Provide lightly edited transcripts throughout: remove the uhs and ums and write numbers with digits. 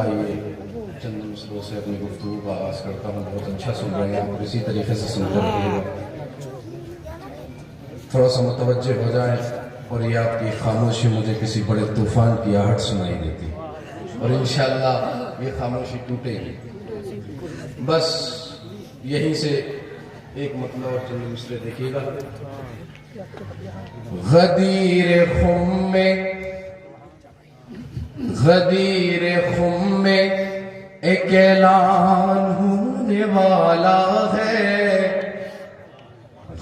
آئیے چند مصروں سے اپنی گفتگو کا آغاز کرتا ہوں. بہت اچھا سن رہے ہیں اور اسی طریقے سے سنتے رہیے گا. تھوڑا سا متوجہ ہو جائیں اور یہ آپ کی خاموشی مجھے کسی بڑے طوفان کی آہٹ سنائی دیتی اور انشاءاللہ یہ خاموشی ٹوٹے گی. بس یہیں سے ایک مطلب اور چند مصرے دیکھیے گا. غدیر خم میں ایک اعلان ہونے والا ہے.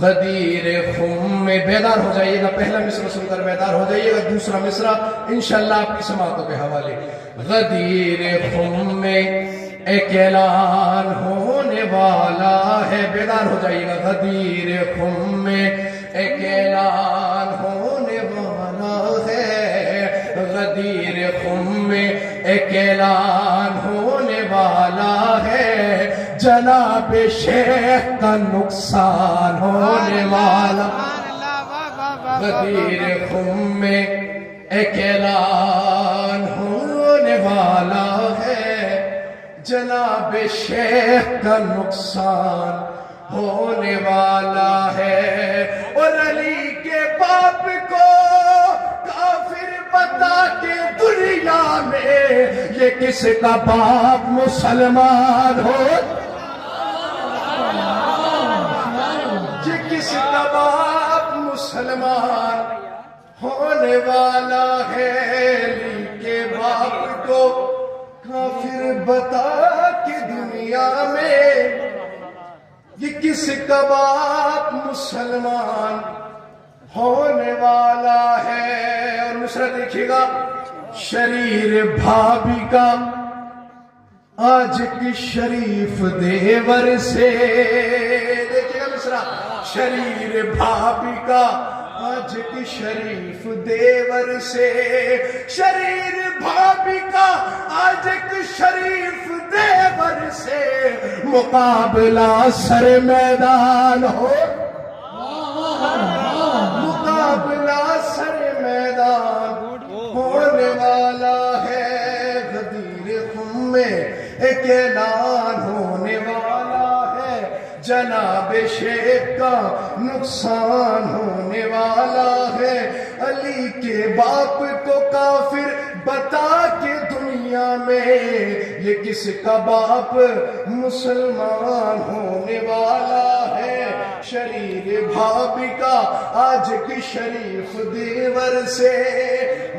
غدیر خم میں بیدار ہو جائیے گا. پہلا مصرع سن کر بیدار ہو جائیے گا. دوسرا مصرع انشاءاللہ آپ کی سماعتوں کے حوالے. غدیر خم میں ایک اعلان ہونے والا ہے. بیدار ہو جائیے گا. غدیر خم میں ایک اعلان ہونے والا ہے. غدیر خم میں ایک اعلان ہونے والا ہے. جناب شیخ کا نقصان ہونے والا. غدیر خم میں ایک اعلان ہونے والا ہے. جناب شیخ کا نقصان ہونے والا ہے. اور علی کے باپ کو کافر بتا کے دنیا میں یہ کس کا باپ مسلمان ہو. یہ کس کا باپ مسلمان ہونے والا ہے. علی کے باپ کو کافر بتا کے دنیا میں یہ کس کا باپ مسلمان ہونے والا ہے. اور مصرع دیکھیے گا. شریر بھابی کا آج کی شریف دیور سے. دیکھیے گا مصرع. شریر بھابی کا آج کی شریف دیور سے. شریر بھابی کا آج کی شریف دیور سے مقابلہ سر میدان ہو. مقابلہ سر میدان ہونے والا ہے. غدیر خم میں ایک اعلان ہونے والا ہے. جناب شیخ کا نقصان ہونے والا ہے. علی کے باپ کو کافر بتا کے دنیا میں یہ کس کا باپ مسلمان ہونے والا ہے. شریر بھابی کا آج کی شریف دیور سے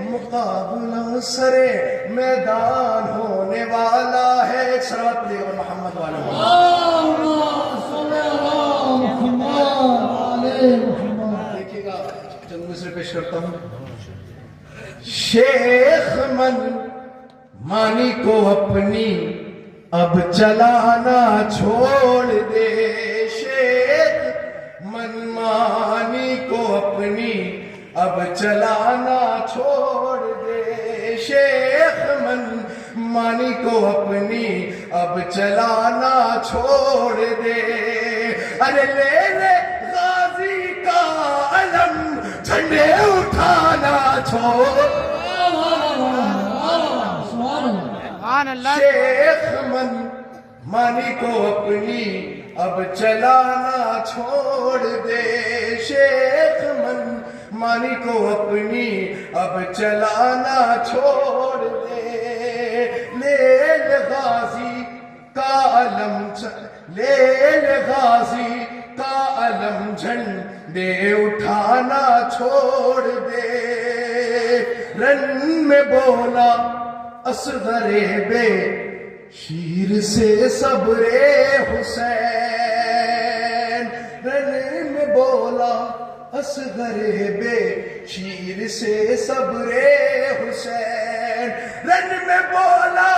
مقابلہ سرے میدان ہونے والا ہے. ایک صلوات دے اور محمد والے دیکھیے گا. چند مصرع پیش کرتا ہوں. شیخ من مانی کو اپنی اب چلانا چھوڑ دے. شیخ من مانی کو اپنی اب چلانا چھوڑ دے. شیخ من مانی کو اپنی اب چلانا چھوڑ دے. ارے لے لے غازی کا علم جھنڈے اٹھانا چھوڑ. شیخ من مانی کو اپنی اب چلانا چھوڑ دے. شیخ من مانی کو اپنی اب چلانا چھوڑ دے. لے لے غازی کا علم لے لے غازی کا علم جھنڈے اٹھانا چھوڑ دے. رن میں بولا اصغر بے شیر سے صبر حسین. رن میں بولا اصغر بے شیر سے صبر حسین. رن میں بولا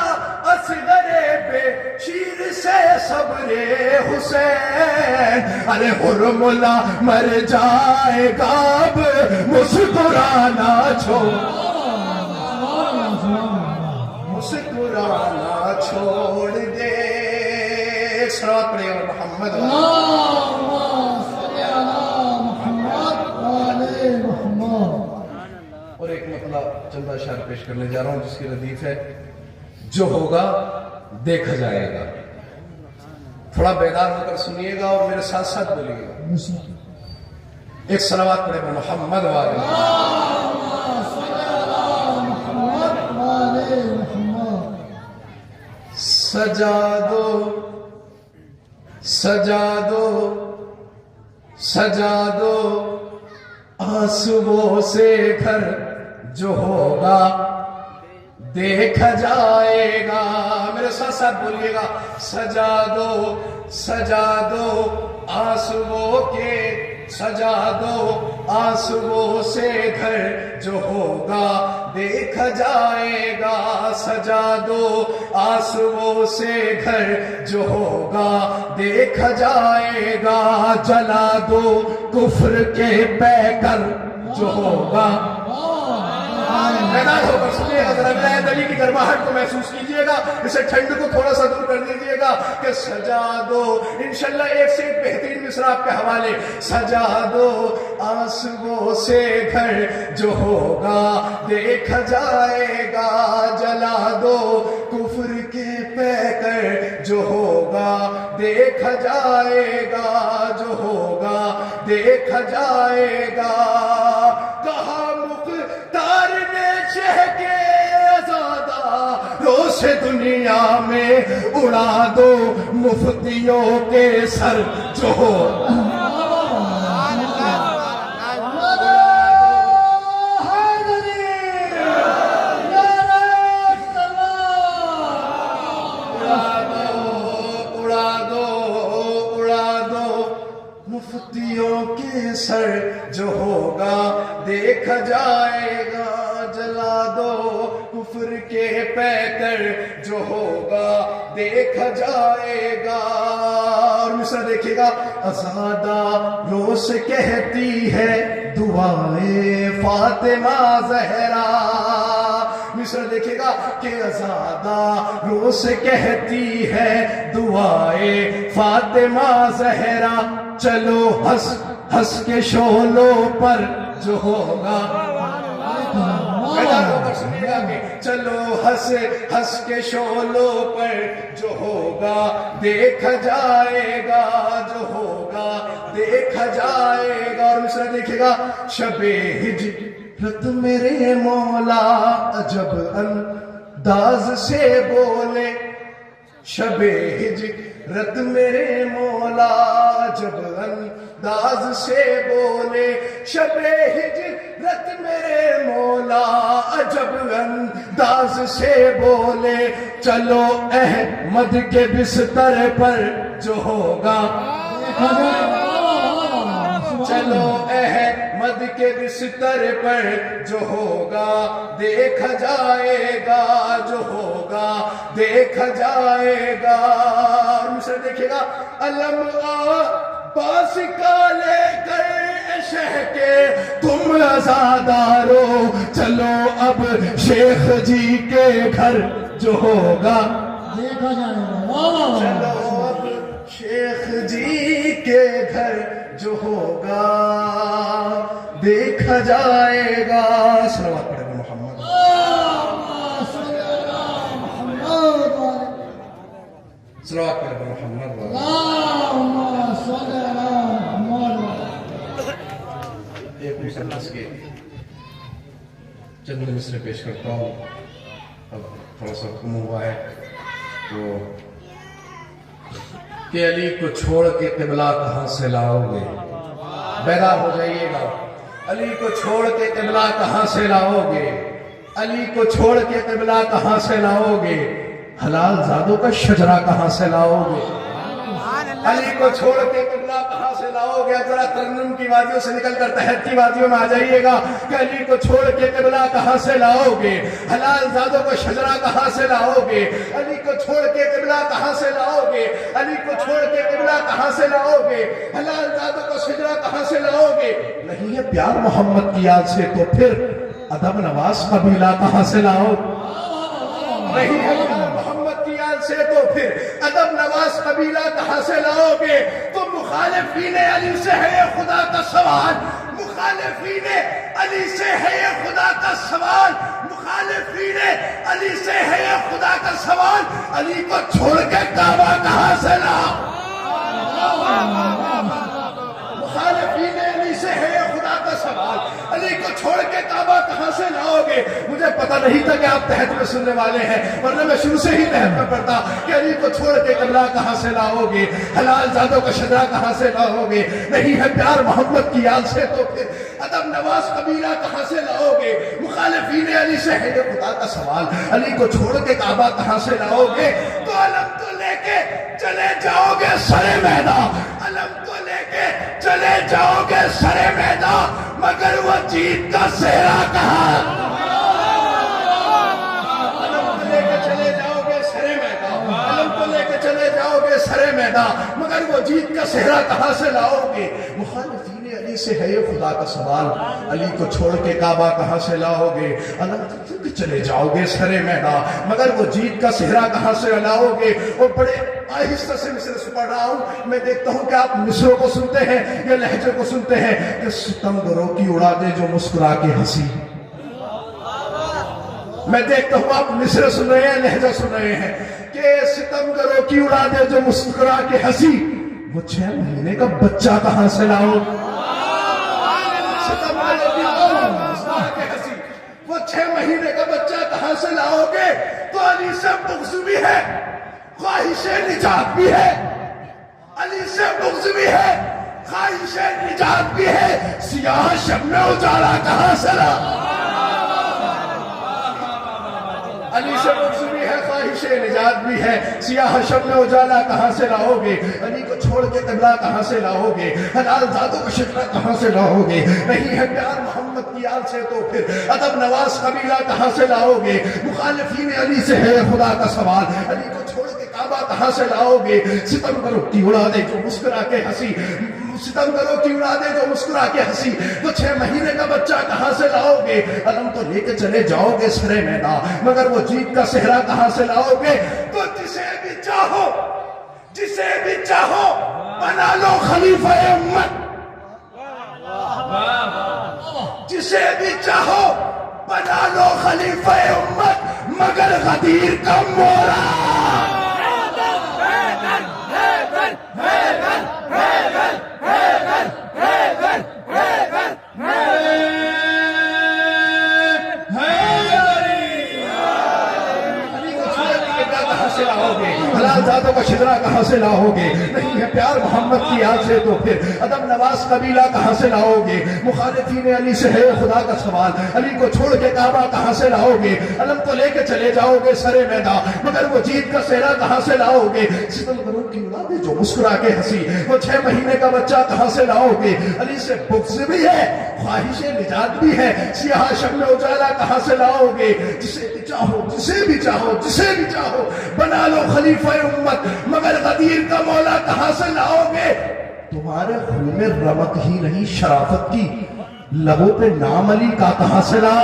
اصغر بے شیر سے صبر حسین. ارے حرملہ مر جائے گا اب مسکرانا چھوڑ. مسکرانا چھوڑ دے. صلوات پڑھیں اور محمد اور ایک مطلب چندہ شعر پیش کرنے جا رہا ہوں جس کی ردیف ہے جو ہوگا دیکھا جائے گا. تھوڑا بیدار ہو کر سنیے گا اور میرے ساتھ ساتھ بولیے گا. ایک صلوات پڑھے گا محمد والے. سجا دو سجا دو سجا دو آنسوؤں سے گھر جو ہوگا دیکھا جائے گا. میرے ساتھ ساتھ بولیے گا. سجا دو آنسوؤں کے سجا دو آنسوؤں سے گھر جو ہوگا دیکھا جائے گا. سجا دو آنسوؤں سے گھر جو ہوگا دیکھا جائے گا. جلا دو کفر کے پیکر جو ہوگا. بیدار ہو کر سنیے گا. ذرا میرے علی کی گرماہٹ کو محسوس کیجئے گا. اسے ٹھنڈ کو تھوڑا سا دور کر دیجئے گا کہ سجا دو. انشاءاللہ ایک سے ایک بہترین مصرع آپ کے حوالے. سجا دو آنسوؤں سے گھر جو ہوگا دیکھا جائے گا. جلا دو کفر کے پیکر جو ہوگا دیکھا جائے گا. جو ہوگا دیکھا جائے گا. کہا مختار نے شہ کے آزادہ روش دنیا میں اڑا دو مفتیوں کے سر جو ہوگا. مفتیوں کے سر جو ہوگا دیکھا جائے گا. جلا دو کفر کے پیکر جو ہوگا دیکھا جائے گا. اور مصرع دیکھیے گا. آزادہ روز کہتی ہے دعائے فاطمہ زہرا. مصرع دیکھیے گا کہ آزادہ روز کہتی ہے دعائے فاطمہ زہرا. چلو ہنس ہنس کے شعلوں پر جو ہوگا. بیدار ہو کر سنیے گا کہ چلو ہنس ہنس کے شعلوں پر جو ہوگا دیکھا جائے گا. جو ہوگا دیکھا جائے گا. اور مصرع دیکھے گا. شب ہجرت میرے مولا عجب انداز سے بولے. شب ہجرت میرے مولا جب انداز سے بولے. شب ہجرت میرے مولا جب انداز سے بولے. چلو احمد کے بستر پر جو ہوگا. چلو احمد کے بستر پر جو ہوگا دیکھا جائے گا. جو ہوگا دیکھا جائے گا. اور مصرع دیکھیے گا. علم عباس کا لے کر شہ کے تم عزادارو. چلو اب شیخ جی کے گھر جو ہوگا دیکھا جائے گا. چلو اب شیخ جی کے گھر جو ہوگا دیکھا جائے گا. صلوات پڑھے گا محمد. صلوات پڑھے گا محمد. ایک مثلث کے چند مصرع پیش کرتا ہوں. اب تھوڑا سا حکم ہوا ہے تو کہ علی کو چھوڑ کے قبلہ کہاں سے لاؤ گے. بیدار ہو جائیے گا. علی کو چھوڑ کے قبلہ کہاں سے لاؤ گے. علی کو چھوڑ کے قبلہ کہاں سے لاؤ گے. حلال زادوں کا شجرہ کہاں سے لاؤ گے. علی کو چھوڑ کے قبلہ کہاں سے لاؤ گے. ذرا ترنم کی وادیوں سے نکل کر تحت کی وادیوں میں آ جائیے گا کہ علی کو چھوڑ کے قبلہ کہاں سے لاؤ گے. حلال زادوں کو شجرہ کہاں سے لاؤ گے. علی کو چھوڑ کے قبلہ کہاں سے لاؤ گے. علی کو چھوڑ کے قبلہ کہاں سے لاؤ گے. حلال زادوں کو شجرہ کہاں سے لاؤ گے. نہیں ہے پیار محمد کی یاد سے تو پھر ادب نواز قبیلہ کہاں سے لاؤ. نہیں ہے پیار محمد کی یاد سے تو پھر ادب نواز قبیلہ کہاں سے لاؤ گے. تو مخالفین علی سے ہے یہ خدا کا سوال. مخالفین علی سے ہے یہ خدا کا سوال. مخالفین علی سے ہے خدا کا سوال، علی کو چھوڑ کے کعبہ کہاں سے لاؤ؟ مخالفین علی سے ہے خدا کا سوال، علی کو چھوڑ کے کعبہ کہاں سے لاؤ گے؟ مجھے پتہ نہیں تھا کہ آپ تحت میں سننے والے ہیں، ورنہ میں شروع سے ہی تحت میں پڑھتا کہ علی کو چھوڑ کے قبلہ کہاں سے لاؤ گے، حلال زادوں کا شجرہ کہاں سے لاؤ گے؟ نہیں ہے پیار محمد کی یاد سے تو پھر ادب نواز قبیلہ کہاں سے لاؤ گے؟ مخالفین علی سے ہے خدا کا سوال، علی کو چھوڑ کے کعبہ کہاں سے لاؤ گے؟ تو علم تو لے کے چلے جاؤ گے سرے میدان، علم تو لے کے چلے جاؤ گے سرے میدان، مگر وہ جیت کا صحرا کہاں؟ علم تو لے کے چلے جاؤ گے سرے میدان، علم تو لے کے چلے جاؤ گے سرے میدان، مگر وہ جیت کا صحرا کہاں سے لاؤ گے؟ مخالفین علی سے ہے یہ خدا کا سوال، علی کو چھوڑ کے کعبہ کہاں سے لاؤ گے؟ علم تو لے کے چلے جاؤ گے سرے میدان، مگر وہ جیت کا صحرا کہاں سے لاؤ گے؟ اور بڑے آہستہ سے مصرع سے پڑھ رہا ہوں، میں دیکھتا ہوں کہ آپ مصروں کو سنتے ہیں یا لہجے کو سنتے ہیں کہ ستمگروں کی اڑا دے جو مسکرا کے ہنسی۔ میں دیکھتا ہوں آپ مصرع سن رہے ہیں، لہجہ سن رہے ہیں کہ ستمگروں کی اڑا دے جو مسکرا کے ہنسی، وہ 6 مہینے کا بچہ کہاں سے لاؤ؟ ستمگروں کی مسکرا کے ہنسی، وہ 6 مہینے کا بچہ کہاں سے لاؤ گے؟ تو علی سے بغض بھی ہے، خواہش نجات بھی ہے، علی سے بغض بھی ہے، خواہش نجات بھی ہے، سیاہ شب میں اجالا کہاں سے لاؤ؟ علی سے بغض بھی ہے، خواہش نجات بھی ہے، سیاہ شب میں اجالا کہاں سے لاؤ گے؟ علی کو چھوڑ کے قبلہ کہاں سے لاؤ گے؟ حلال زادوں کا شجرہ کہاں سے لاؤ گے؟ نہیں ہے پیار محمد کی یاد سے تو پھر ادب نواز قبیلہ کہاں سے لاؤ گے؟ مخالفین علی سے ہے خدا کا سوال، علی کو چھوڑ کے کعبہ کہاں سے لاؤ گے؟ ستمگروں کی اڑا دے جو مسکرا کے ہنسی، ستمگروں کی اڑا دے جو مسکرا کے ہنسی، وہ 6 مہینے کا بچہ کہاں سے لاؤ گے؟ علم تو لے کے چلے جاؤ گے سرے میدان، مگر وہ جیت کا صحرا کہاں سے لاؤ گے؟ تو جسے بھی چاہو، جسے بھی چاہو بنا لو خلیفہ امت، جسے بھی چاہو بنا لو خلیفہ امت، مگر غدیر کا مورا زادوں کا شجرہ کہاں سے لاؤ گے؟ نہیں ہے پیار محمد کی یاد سے تو پھر ادب نواز قبیلہ کہاں سے لاؤ گے؟ مخالفین علی سے ہے خدا کا سوال، علی کو چھوڑ کے کعبہ کہاں سے لاؤ گے؟ علم تو لے کے چلے جاؤ گے سرے میدان، مگر وہ جیت کا صحرا کہاں سے لاؤ گے؟ ستمگروں کی اڑا دے جو مسکرا کے ہنسی، وہ 6 مہینے کا بچہ کہاں سے لاؤ گے؟ علی سے بغض بھی ہے، خواہش نجات بھی ہے، سیاہ شب میں اجالا کہاں سے لاؤ گے؟ جسے بھی چاہو، جسے بھی چاہو، جسے بھی چاہو بنا لو خلیفہ امت، مگر غدیر کا مولا کہاں سے لاؤ گے؟ تمہارے خون میں رمق ہی نہیں شرافت کی، لبوں پہ نام علی کا کہاں سے لا؟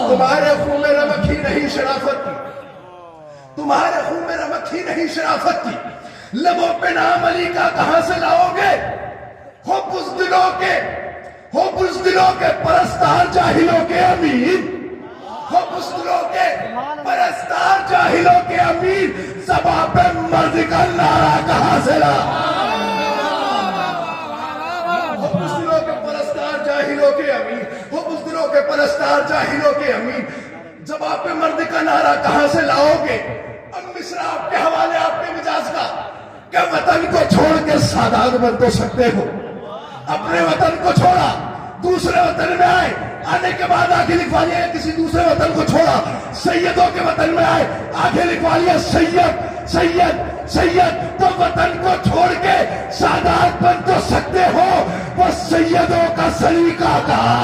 تمہارے خون میں رمق ہی نہیں شرافت کی، تمہارے خون میں رمق ہی نہیں شرافت کی، لبوں پہ نام علی کا کہاں سے لاؤ گے؟ ہو بزدلوں کے، ہو بزدلوں کے پرستار جاہلوں کے امین، ہو بزدلوں کے پرستار جاہلوں کے امین، زباں پہ مرد کا نعرہ کہاں سے لا؟ ہو بزدلوں کے پرستار جاہلوں کے امین، ہو بزدلوں کے پرستار جاہلوں کے امین، زباں پہ مرد کا نعرہ کہاں سے لاؤ گے؟ اب مصرع آپ کے حوالے آپ کے مجاز کا کہ وطن کو چھوڑ کے سادات بن تو سکتے ہو، اپنے وطن کو چھوڑا دوسرے وطن میں آئے، آنے کے بعد آگے لکھوا لیا کسی دوسرے وطن کو چھوڑا، سیدوں کے وطن میں آئے، آگے لکھوا لیا سید سید سید، تو وطن کو چھوڑ کے سادات بن تو سکتے ہو، وہ سیدوں کا سلیقہ کہا؟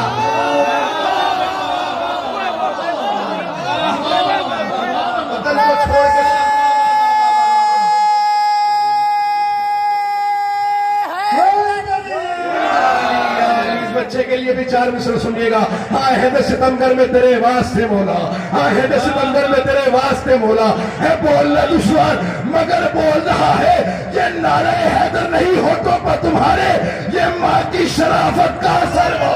وطن کو چھوڑ کے بچے کے لیے بھی 4 مصرع سنیے گا۔ عہد ستمگر میں تیرے واسطے مولا، عہد ستمگر میں تیرے واسطے مولا، ہے بولنا دشوار مگر بول رہا ہے، یہ نعرہ حیدر نہیں ہوٹوں پر تمہارے، یہ ماں کی شرافت کا اثر ہو،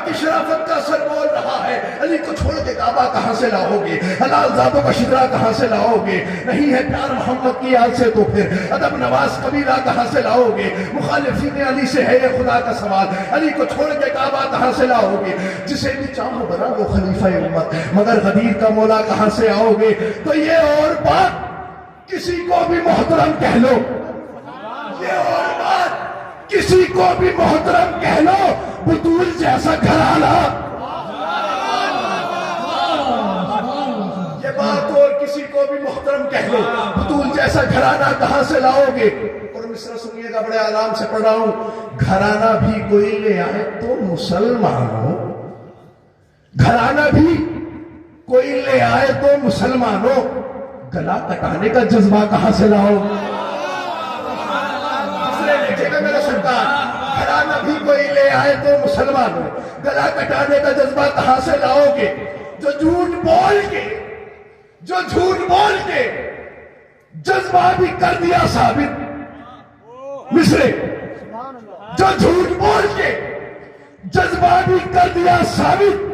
کی شرافت کا اثر بول رہا ہے، علی کو چھوڑ کے کعبہ کہاں سے لاؤ گے، حلال زادوں کا شجرا کہاں سے لاؤ گے، نہیں ہے پیار محمد کی یاد سے تو پھر ادب نواز قبیلہ کہاں سے لاؤ گے، مخالفین علی سے ہے یہ خدا کا سوال، علی کو چھوڑ کے کعبہ کہاں سے لاؤ گے، جسے بھی چاہو بنا وہ خلیفہ امت، مگر غدیر کا مولا کہاں سے آؤ گے۔ تو یہ اور بات کسی کو بھی محترم کہہ لو، یہ اور بات کسی کو بھی محترم کہہ لو، بطول جیسا گھرانہ، یہ بات اور کسی کو بھی محترم کہہ لو، بطول جیسا گھرانہ کہاں سے لاؤ گے۔ اور مصرع سنیے گا، بڑے آرام سے پڑھ رہا ہوں، گھرانہ بھی کوئی لے آئے تو مسلمانوں، گھرانہ بھی کوئی لے آئے تو مسلمانوں، گلا کٹانے کا جذبہ کہاں سے لاؤ گے۔ میرا سرکار، گھرانہ بھی کوئی لے آئے تو مسلمانوں، گلا کٹانے کا جذبہ کہاں سے لاؤ گے۔ جو جھوٹ بول کے جذبہ بھی کر دیا ثابت، مصرے جو جھوٹ بول کے جذبہ بھی کر دیا ثابت،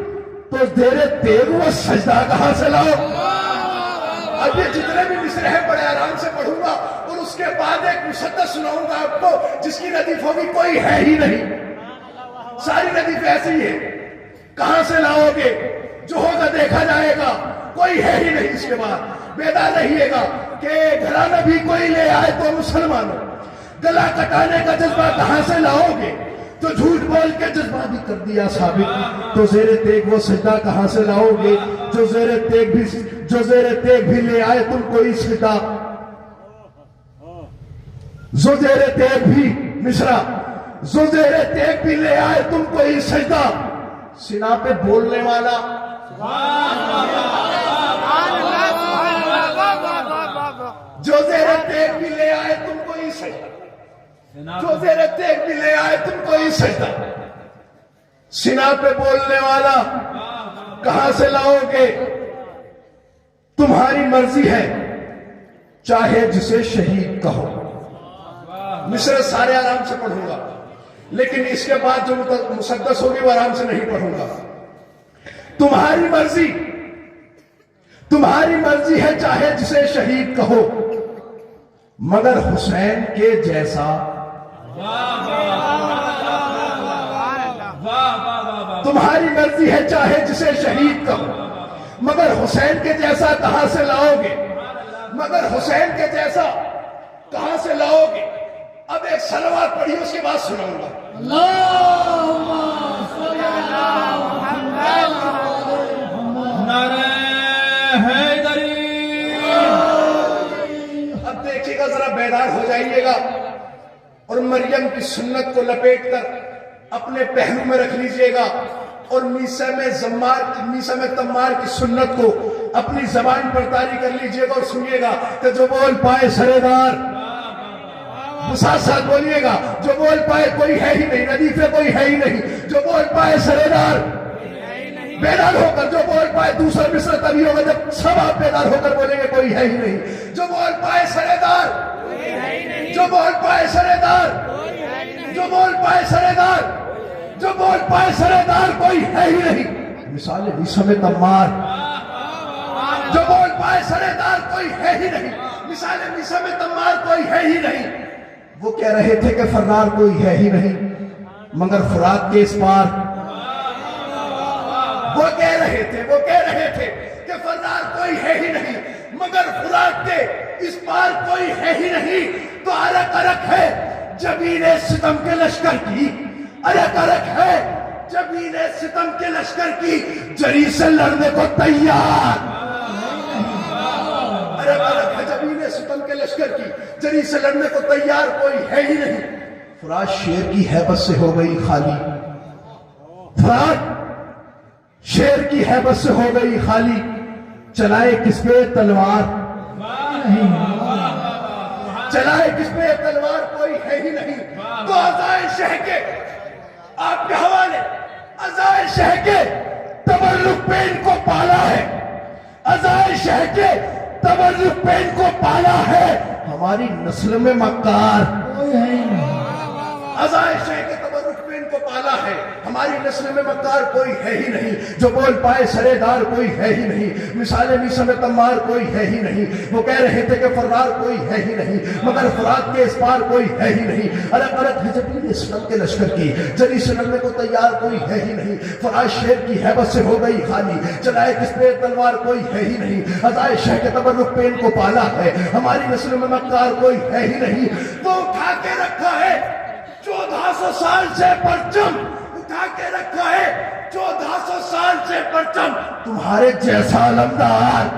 تو زیر تیغ وہ سجدہ کہاں سے لاؤ۔ اب یہ جتنے بھی مصرے ہیں بڑے آرام سے پڑھوں گا، اور اس کے بعد ایک مسدس سناؤں گا آپ کو جس کی ردیفوں بھی کوئی ہے ہی نہیں، ساری ردیف ایسی ہی ہے، کہاں سے لاؤ گے، جو ہوگا دیکھا جائے گا، کوئی ہے ہی نہیں۔ اس کے بعد بیدار رہیے گا کہ گھرانہ بھی کوئی لے آئے تو مسلمانوں، گلا کٹانے کا جذبہ کہاں سے لاؤ گے، تو جھوٹ بول کے جذبہ بھی کر دیا ثابت، تو زیر تیغ وہ سجدہ کہاں سے لاؤ گے، جو زیر تیغ بھی لے آئے تم کوئی سجدہ، جو زیر تیغ بھی مصرع، جو زیر تیغ بھی لے آئے تم کوئی سجدہ، سنا پہ بولنے والا، جو زیر تیغ بھی لے آئے تم کوئی سجدہ، جو زیر تیغ بھی لے آئے تم کوئی سجدہ، سنا پہ بولنے والا کہاں سے لاؤ گے، تمہاری مرضی ہے چاہے جسے شہید کہو۔ مصرع سارے آرام سے پڑھوں گا، لیکن اس کے بعد جو مسدس ہوگی وہ آرام سے نہیں پڑھوں گا۔ تمہاری مرضی ہے چاہے جسے شہید کہو، مگر حسین کے جیسا، تمہاری مرضی ہے چاہے جسے شہید کہو، مگر حسین کے جیسا کہاں سے لاؤ گے، مگر حسین کے جیسا کہاں سے لاؤ گے۔ اب ایک صلوات پڑھی اس کے بعد سناؤں گا۔ اللہم صلی اللہ محمد نعرہ حیدری۔ اب دیکھیے گا، ذرا بیدار ہو جائیے گا، اور مریم کی سنت کو لپیٹ کر اپنے پہلو میں رکھ لیجئے گا، اور میسہ میں تمار کی سنت کو اپنی زبان پر طاری کر لیجئے گا، اور سنیے گا کہ جو بول پائے سردار، ساتھ ساتھ بولیے گا، جو بول پائے کوئی ہے ہی نہیں، ردیفے کوئی ہے ہی نہیں، جو بول پائے سردار، بیدار ہو کر جو بول پائے، دوسرا مصرع تبھی ہوگا جب سب آپ بیدار ہو کر بولیں گے کوئی ہے ہی نہیں، جو بول پائے سردار، جو بول پائے سردار، جو بول پائے سردار، جو بول پائے سردار کوئی ہے ہی نہیں، مثال میسہ میں تمار، جو بول پائے سردار کوئی ہے ہی نہیں، مثال میسہ میں تمار کوئی ہے ہی نہیں۔ وہ کہہ رہے تھے کہ فرار کوئی ہے ہی نہیں، مگر فرات کے اس پار، وہ کہہ رہے تھے کہ فرار کوئی ہے ہی نہیں، مگر فرات کے اس پار کوئی ہے ہی نہیں، تو ارک ارک ہے جبین ستم کے لشکر کی، ارک ارک ہے جبین ستم کے لشکر کی، جری سے لڑنے کو تیار، ارک ارک ہے جبین ستم کے لشکر کی، جری سے لڑنے کو تیار کوئی ہے ہی نہیں۔ فرات شیر کی ہیبت سے ہو گئی خالی، فرات شیر کی ہیبت سے ہو گئی خالی، چلائے کس پہ تلوار، چلائے کس پہ تلوار کوئی ہے ہی نہیں، تو عزائے شہ کے آپ کے حوالے، عزائے شہ کے تبرک پہ ان کو پالا ہے، عزائے شہ کے تبرک پہ ان کو پالا ہے، ہماری نسل میں مکار، عزائے شہ کے تبرک پہ ان کو پالا پالا ہے، ہماری نسل میں مکار کوئی ہے ہی نہیں، جو بول پائے سرے دار کوئی ہے ہی نہیں، مثال میسم تمار کوئی ہے ہی نہیں، وہ کہہ رہے تھے کہ فرار کوئی ہے ہی نہیں، مگر فرات کے اس پار کوئی ہے ہی نہیں، الگ الگ ہے جبیر اسلام کے لشکر کی، جلی سے لڑنے کو تیار کوئی ہے ہی نہیں، فراز شیر کی حیبت سے ہو گئی خالی، چلائے کس پہ تلوار کوئی ہے ہی نہیں، عزائے شہ کے تبرک پہ ان کو پالا ہے، ہماری نسل میں مکار کوئی ہے ہی نہیں، وہ اٹھا کے رکھا ہے 1400 سال سے پرچم، اٹھا کے رکھا ہے 1400 سال سے پرچم، تمہارے جیسا علمدار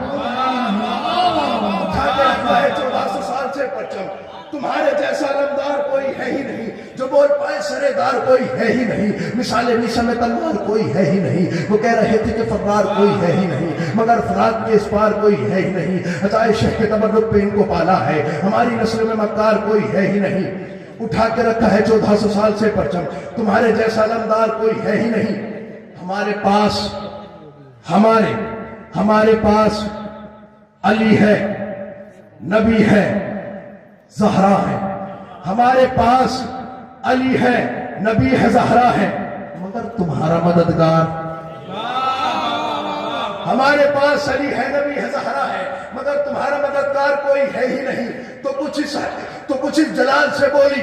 اٹھا کے رکھا ہے 1400 سال سے پرچم، تمہارے جیسا علمدار کوئی ہے ہی نہیں، جو بول پائے سرے دار کوئی ہے ہی نہیں، مثال میسم میں تلوار کوئی ہے ہی نہیں، وہ کہہ رہے تھے کہ فرار کوئی ہے ہی نہیں، مگر فرات کے اس پار کوئی ہے ہی نہیں، عزائے شہ کے تبرک پہ ان کو پالا ہے، ہماری نسل میں مکار کوئی ہے ہی نہیں، اٹھا کے رکھا ہے 1400 سال سے پرچم، تمہارے جیسا علمدار کوئی ہے ہی نہیں، ہمارے پاس علی ہے، نبی ہے، زہرا ہے، ہمارے پاس علی ہے، نبی ہے، زہرا ہے، مگر تمہارا مددگار، ہمارے پاس علی ہے، نبی ہے، زہرا ہے، مگر تمہارا مددگار کوئی ہے ہی نہیں، تو کچھ اس جلال سے بولی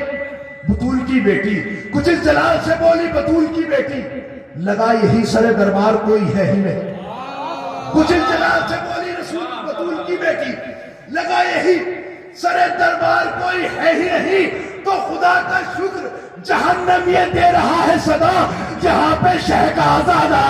بطول کی بیٹی، کچھ اس جلال سے بولی بطول کی بیٹی، لگا یہی سر دربار کوئی ہے ہی نہیں، کچھ اس جلال سے بولی رسول بطول کی بیٹی، لگا یہی سر دربار کوئی ہے ہی نہیں، تو خدا کا شکر جہنم یہ دے رہا ہے صدا، جہاں پہ شہ کا آزادہ